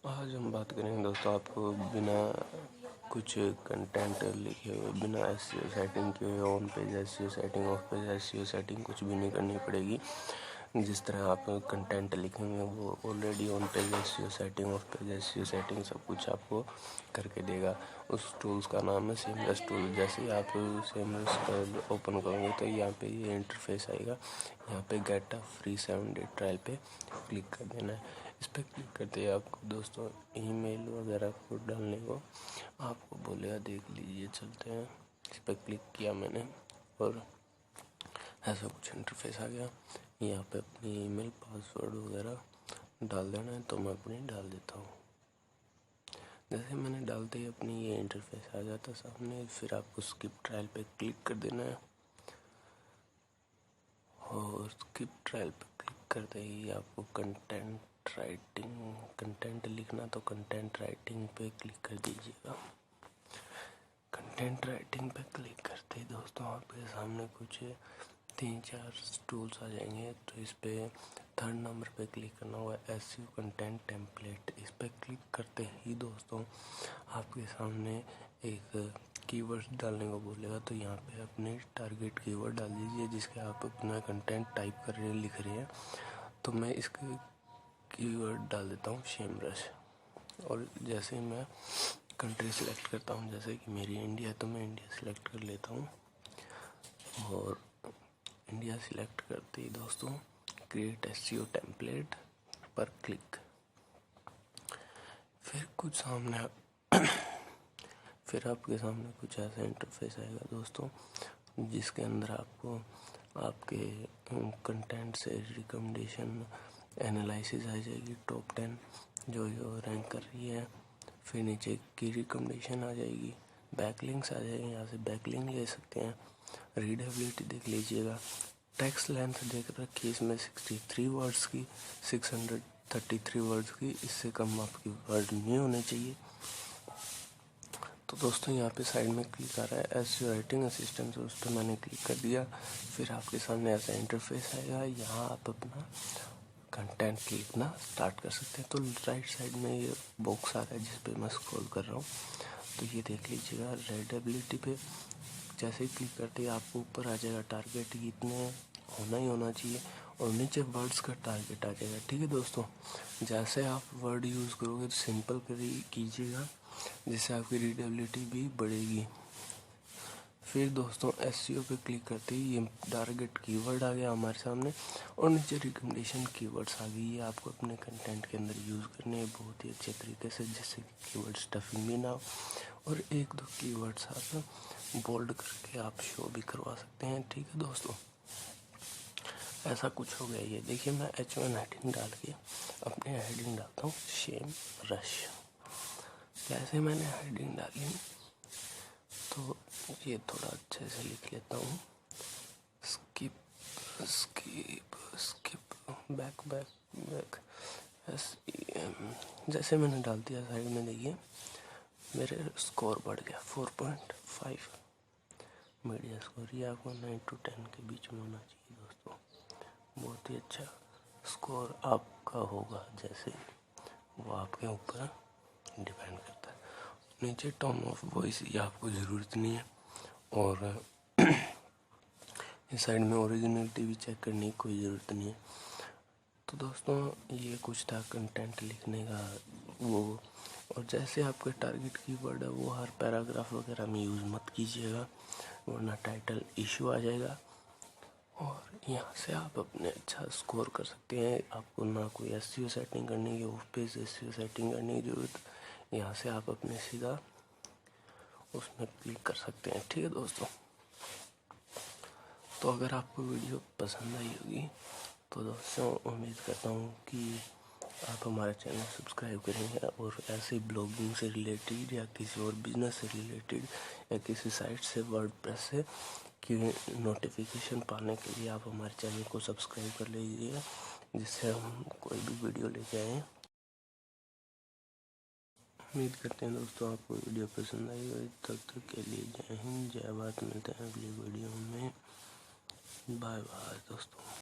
आज हम बात करेंगे दोस्तों, आपको बिना कुछ कंटेंट लिखे हुए, बिना एसईओ सेटिंग किए हुए, on page SEO setting, of page SEO setting कुछ भी नहीं करनी पड़ेगी। जिस तरह आप कंटेंट लिखेंगे वो already on page SEO setting, of page SEO setting सब कुछ आपको करके देगा। उस टूल्स का नाम है सेमरश टूल। जैसे ही आप सेमरश का ओपन करोगे तो यहाँ पे ये इंटरफेस आएगा। यहाँ पे get a free 7 day trial पे क्लिक कर देना है। इस पर क्लिक करते ही आपको दोस्तों ईमेल वगैरह को डालने को आपको बोलेगा, देख लीजिए, चलते हैं। इस पर क्लिक किया मैंने और ऐसा कुछ इंटरफेस आ गया। यहाँ पे अपनी ईमेल पासवर्ड वगैरह डाल देना है, तो मैं अपनी डाल देता हूँ। जैसे मैंने डालते ही अपनी ये इंटरफेस आ जाता सामने। फिर आपको स्किप ट्रायल पे क्लिक कर देना है और स्किप ट्रायल पे क्लिक करते ही आपको कंटेंट लिखना, तो कंटेंट राइटिंग पे क्लिक कर दीजिएगा। कंटेंट राइटिंग पे क्लिक करते ही दोस्तों आपके सामने कुछ 3-4 टूल्स आ जाएंगे। तो इस पे 3rd नंबर पे क्लिक करना होगा, एसईओ कंटेंट टेम्पलेट। इस पे क्लिक करते ही दोस्तों आपके सामने एक कीवर्ड डालने को बोलेगा। तो यहाँ पे अपने टारगेट कीवर्ड डाल दीजिए जिसके आप अपना कंटेंट टाइप कर रहे हैं, लिख रहे हैं। तो मैं इसके कीवर्ड डाल देता हूँ सेमरश। और जैसे ही मैं कंट्री सिलेक्ट करता हूँ, जैसे कि मेरी इंडिया है तो मैं इंडिया सिलेक्ट कर लेता हूँ। और इंडिया सिलेक्ट करते ही दोस्तों क्रिएट एसईओ टेम्पलेट पर क्लिक। फिर आपके सामने कुछ ऐसा इंटरफेस आएगा दोस्तों, जिसके अंदर आपको आपके कंटेंट से रिकमेंडेशन एनालिसिस आ जाएगी, टॉप 10 जो रैंक कर रही है। फिर नीचे की रिकमेंडेशन आ जाएगी, बैकलिंक्स आ जाएंगे, यहाँ से बैकलिंक ले सकते हैं। रीडेबिलिटी देख लीजिएगा, टेक्स्ट लेंथ देख रखी है इसमें 63 वर्ड्स की, 633 वर्ड्स की। इससे कम आपकी वर्ड नहीं होने चाहिए। तो दोस्तों यहाँ पे साइड में क्लिक आ रहा है एसईओ राइटिंग असिस्टेंट, उस पर मैंने क्लिक कर दिया। फिर आपके सामने ऐसा इंटरफेस आएगा, यहाँ आप अपना कंटेंट लिखना स्टार्ट कर सकते हैं। तो राइट साइड में ये बॉक्स आ रहा है जिस पे मैं स्क्रॉल कर रहा हूँ, तो ये देख लीजिएगा। रीडेबिलिटी पे जैसे ही क्लिक करते ही आपको ऊपर आ जाएगा टारगेट इतने होना ही होना चाहिए, और नीचे वर्ड्स का टारगेट आ जाएगा। ठीक है दोस्तों, जैसे आप वर्ड यूज़ करोगे तो सिंपल कीजिएगा, जिससे आपकी रीडेबिलिटी भी बढ़ेगी। फिर दोस्तों एसईओ पे क्लिक करते ही ये टारगेट कीवर्ड आ गया हमारे सामने, और नीचे रिकमेंडेशन कीवर्ड्स आ गई। ये आपको अपने कंटेंट के अंदर यूज़ करने हैं बहुत ही अच्छे तरीके से, जिससे कीवर्ड स्टफिंग भी ना हो। और 1-2 कीवर्ड्स आप बोल्ड करके आप शो भी करवा सकते हैं। ठीक है दोस्तों, ऐसा कुछ हो गया। ये देखिए, मैं H1 हेडिंग डाल के अपने हेडिंग डालता हूँ सेमरश। जैसे मैंने हेडिंग डाली तो ये थोड़ा अच्छे से लिख लेता हूँ, स्किप बैक SEM। जैसे मैंने डाल दिया, साइड में देखिए मेरे स्कोर बढ़ गया 4.5 मीडिया स्कोर। ये आपको 9 to 10 के बीच में होना चाहिए दोस्तों। बहुत ही अच्छा स्कोर आपका होगा, जैसे वो आपके ऊपर डिपेंड करता है। नीचे टोन ऑफ वॉइस, ये आपको ज़रूरत नहीं है। और इस साइड में ओरिजिनलिटी भी चेक करने की कोई ज़रूरत नहीं है। तो दोस्तों ये कुछ था कंटेंट लिखने का वो। और जैसे आपके टारगेट कीवर्ड है वो हर पैराग्राफ वगैरह में यूज़ मत कीजिएगा, वरना टाइटल इशू आ जाएगा। और यहाँ से आप अपने अच्छा स्कोर कर सकते हैं। आपको ना कोई एसईओ सेटिंग करने की, ऑफ पेज एसईओ सेटिंग करने की ज़रूरत। यहाँ से आप अपने सीधा उसमें क्लिक कर सकते हैं। ठीक है दोस्तों, तो अगर आपको वीडियो पसंद आई होगी तो दोस्तों उम्मीद करता हूँ कि आप हमारा चैनल सब्सक्राइब करेंगे, और ऐसे ब्लॉगिंग से रिलेटेड या किसी और बिजनेस से रिलेटेड या किसी साइट से, वर्डप्रेस से की नोटिफिकेशन पाने के लिए आप हमारे चैनल को सब्सक्राइब कर लीजिएगा, जिससे हम कोई भी वीडियो लेके आएँ। उम्मीद करते हैं दोस्तों आपको वीडियो पसंद आई होगी। तब तक के लिए जय हिंद, जय भारत। मिलते हैं अगली वीडियो में। बाय बाय दोस्तों।